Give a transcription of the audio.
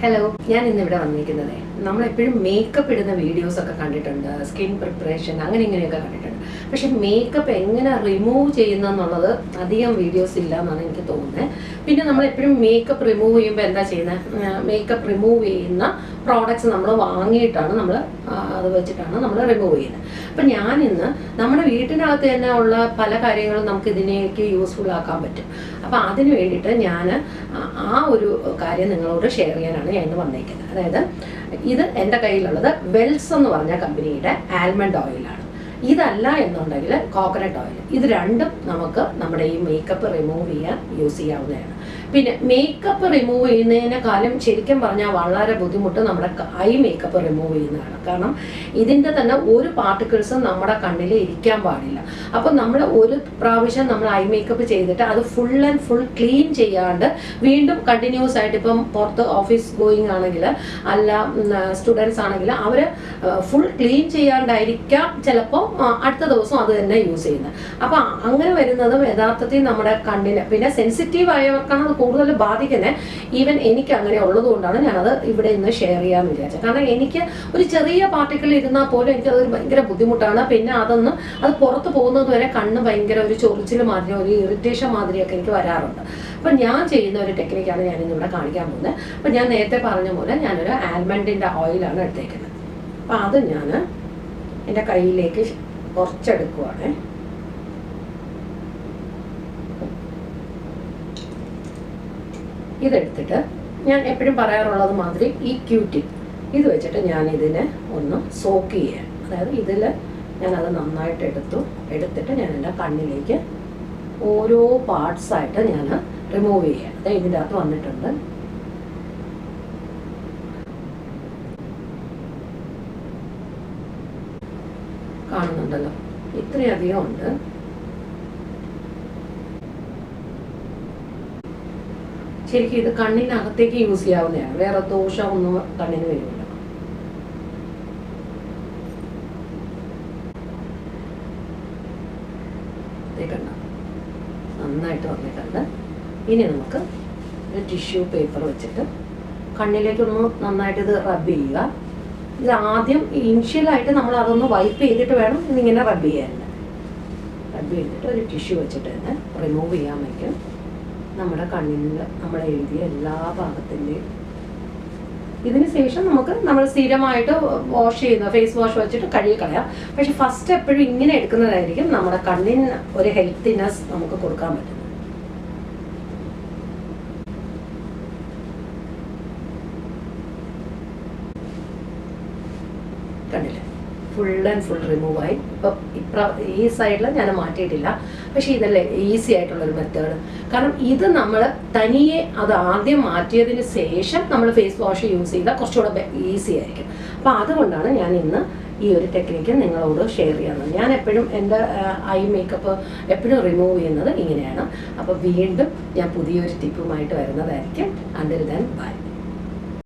Hello, ഞാൻ ഇന്നിവിടെ വന്നിരിക്കുന്നത് നമ്മളെപ്പോഴും മേക്കപ്പ് ഇടുന്ന വീഡിയോസൊക്കെ കണ്ടിട്ടുണ്ട്, സ്കിൻ പ്രിപ്പറേഷൻ അങ്ങനെ ഇങ്ങനെയൊക്കെ കണ്ടിട്ടുണ്ട്. പക്ഷെ മേക്കപ്പ് എങ്ങനെ റിമൂവ് ചെയ്യുന്നതെന്നുള്ളത് അധികം വീഡിയോസ് ഇല്ല എന്നാണ് എനിക്ക് തോന്നുന്നത്. പിന്നെ നമ്മളെപ്പോഴും മേക്കപ്പ് റിമൂവ് ചെയ്യുമ്പോൾ എന്താ ചെയ്യുന്നത്, മേക്കപ്പ് റിമൂവ് ചെയ്യുന്ന പ്രോഡക്ട്സ് നമ്മൾ വാങ്ങിയിട്ടാണ് നമ്മൾ അത് വെച്ചിട്ടാണ് നമ്മൾ റിമൂവ് ചെയ്യുന്നത്. അപ്പം ഞാനിന്ന് നമ്മുടെ വീട്ടിനകത്ത് തന്നെ ഉള്ള പല കാര്യങ്ങളും നമുക്ക് ഇതിനേക്ക് യൂസ്ഫുൾ ആക്കാൻ പറ്റും. അപ്പം അതിന് വേണ്ടിയിട്ട് ഞാൻ ആ ഒരു കാര്യം നിങ്ങളോട് ഷെയർ ചെയ്യാനാണ് ഞാൻ ഇന്ന് വന്നേക്കുന്നത്. അതായത് ഇത് എൻ്റെ കയ്യിലുള്ളത് വെൽസ് എന്ന് പറഞ്ഞ കമ്പനിയുടെ ആൽമണ്ട് ഓയിലാണ്. ഇതല്ല എന്നുണ്ടെങ്കിൽ കോക്കനട്ട് ഓയിൽ. ഇത് രണ്ടും നമുക്ക് നമ്മുടെ ഈ മേക്കപ്പ് റിമൂവ് ചെയ്യാൻ യൂസ് ചെയ്യാവുന്നതാണ്. പിന്നെ മേക്കപ്പ് റിമൂവ് ചെയ്യുന്നതിനേക്കാളും ശരിക്കും പറഞ്ഞാൽ വളരെ ബുദ്ധിമുട്ട് നമ്മുടെ ഐ മേക്കപ്പ് റിമൂവ് ചെയ്യുന്നതാണ്. കാരണം ഇതിൻ്റെ തന്നെ ഒരു പാർട്ടിക്കിൾസും നമ്മുടെ കണ്ണിൽ ഇരിക്കാൻ പാടില്ല. അപ്പം നമ്മൾ ഒരു പ്രാവശ്യം നമ്മൾ ഐ മേക്കപ്പ് ചെയ്തിട്ട് അത് ഫുൾ ആൻഡ് ഫുൾ ക്ലീൻ ചെയ്യാണ്ട് വീണ്ടും കണ്ടിന്യൂസ് ആയിട്ട്, ഇപ്പം പുറത്ത് ഓഫീസ് ഗോയിങ് ആണെങ്കിൽ അല്ല സ്റ്റുഡൻസ് ആണെങ്കിൽ അവർ ഫുൾ ക്ലീൻ ചെയ്യാണ്ടായിരിക്കാം ചിലപ്പോൾ അടുത്ത ദിവസം അത് തന്നെ യൂസ് ചെയ്യുന്നത്. അപ്പം അങ്ങനെ വരുന്നതും യഥാർത്ഥത്തിൽ നമ്മുടെ കണ്ണിന്, പിന്നെ സെൻസിറ്റീവ് ആയവർക്കാണ് അത് കൂടുതൽ ബാധിക്കുന്നത്. ഈവൻ എനിക്ക് അങ്ങനെ ഉള്ളത് കൊണ്ടാണ് ഞാനത് ഇവിടെ ഇന്ന് ഷെയർ ചെയ്യാമെന്ന് വിചാരിച്ചത്. കാരണം എനിക്ക് ഒരു ചെറിയ പാർട്ടിക്കിൾ ഇരുന്നാൽ പോലും എനിക്കതൊരു ഭയങ്കര ബുദ്ധിമുട്ടാണ്. പിന്നെ അത് പുറത്ത് പോകുന്നത് വരെ കണ്ണ് ഭയങ്കര ഒരു ചൊറിച്ചിൽ മാതിരി, ഒരു ഇറിറ്റേഷൻ മാതിരിയൊക്കെ എനിക്ക് വരാറുണ്ട്. അപ്പം ഞാൻ ചെയ്യുന്ന ഒരു ടെക്നിക്കാണ് ഞാനിന്നിവിടെ കാണിക്കാൻ പോകുന്നത്. അപ്പം ഞാൻ നേരത്തെ പറഞ്ഞ പോലെ ഞാനൊരു ആൽമണ്ടിൻ്റെ ഓയിലാണ് എടുത്തേക്കുന്നത്. അപ്പം അത് ഞാൻ എൻ്റെ കയ്യിലേക്ക് കുറച്ചെടുക്കുവാണ്. ഇതെടുത്തിട്ട് ഞാൻ എപ്പോഴും പറയാറുള്ളത് മാതിരി ഈ ക്യൂറ്റിൻ ഇത് വെച്ചിട്ട് ഞാൻ ഇതിനെ ഒന്ന് സോക്ക് ചെയ്യാൻ, അതായത് ഇതിൽ ഞാനത് നന്നായിട്ട് എടുത്തിട്ട് ഞാൻ എൻ്റെ കണ്ണിലേക്ക് ഓരോ പാർട്സായിട്ട് ഞാൻ റിമൂവ് ചെയ്യാം. അതായത് ഇതിൻ്റെ അകത്ത് വന്നിട്ടുണ്ട്. കാണുന്നുണ്ടല്ലോ, ഇത്രയധികം ഉണ്ട്. ശരിക്കും ഇത് കണ്ണിനകത്തേക്ക് യൂസ് ചെയ്യാവുന്നതാണ്, വേറെ ദോഷമൊന്നും കണ്ണിന് വരില്ല. കണ്ട നന്നായിട്ട് വന്നിട്ടുണ്ട്. ഇനി നമുക്ക് ഒരു ടിഷ്യൂ പേപ്പർ വെച്ചിട്ട് കണ്ണിലേക്കൊന്ന് നന്നായിട്ട് ഇത് റബ്ബ് ചെയ്യുക. ഇത് ആദ്യം ഇനിഷ്യലായിട്ട് നമ്മൾ അതൊന്ന് വൈപ്പ് ചെയ്തിട്ട് വേണം ഇതിങ്ങനെ റബ്ബ് ചെയ്യാൻ. റബ്ബ് ചെയ്തിട്ട് ഒരു ടിഷ്യൂ വെച്ചിട്ട് തന്നെ റിമൂവ് ചെയ്യാൻ വയ്ക്കും. നമ്മുടെ കണ്ണിൽ നമ്മൾ എഴുതിയ എല്ലാ ഭാഗത്തിൻ്റെയും. ഇതിന് ശേഷം നമ്മൾ സ്ഥിരമായിട്ട് വാഷ് ചെയ്യുന്ന ഫേസ് വാഷ് വെച്ചിട്ട് കഴുകി കളയാം. പക്ഷെ ഫസ്റ്റ് എപ്പോഴും ഇങ്ങനെ എടുക്കുന്നതായിരിക്കും നമ്മുടെ കണ്ണിന് ഒരു ഹെൽത്തിനെസ് നമുക്ക് കൊടുക്കാൻ പറ്റുന്നത്. കണ്ടില്ലേ, ഫുൾ ആൻഡ് ഫുൾ റിമൂവ് ആയി. ഇപ്പം ഈ സൈഡിൽ ഞാൻ മാറ്റിയിട്ടില്ല. പക്ഷേ ഇതല്ലേ ഈസി ആയിട്ടുള്ളൊരു മെത്തേഡ്. കാരണം ഇത് നമ്മൾ തനിയെ അത് ആദ്യം മാറ്റിയതിന് ശേഷം നമ്മൾ ഫേസ് വാഷ് യൂസ് ചെയ്താൽ കുറച്ചുകൂടെ ഈസി ആയിരിക്കും. അപ്പോൾ അതുകൊണ്ടാണ് ഞാൻ ഇന്ന് ഈ ഒരു ടെക്നിക്ക് നിങ്ങളോട് ഷെയർ ചെയ്യുന്നത്. ഞാൻ എപ്പോഴും എൻ്റെ ഐ മേക്കപ്പ് എപ്പോഴും റിമൂവ് ചെയ്യുന്നത് ഇങ്ങനെയാണ്. അപ്പോൾ വീണ്ടും ഞാൻ പുതിയൊരു ടിപ്പുമായിട്ട് വരുന്നതായിരിക്കും. Until then bye.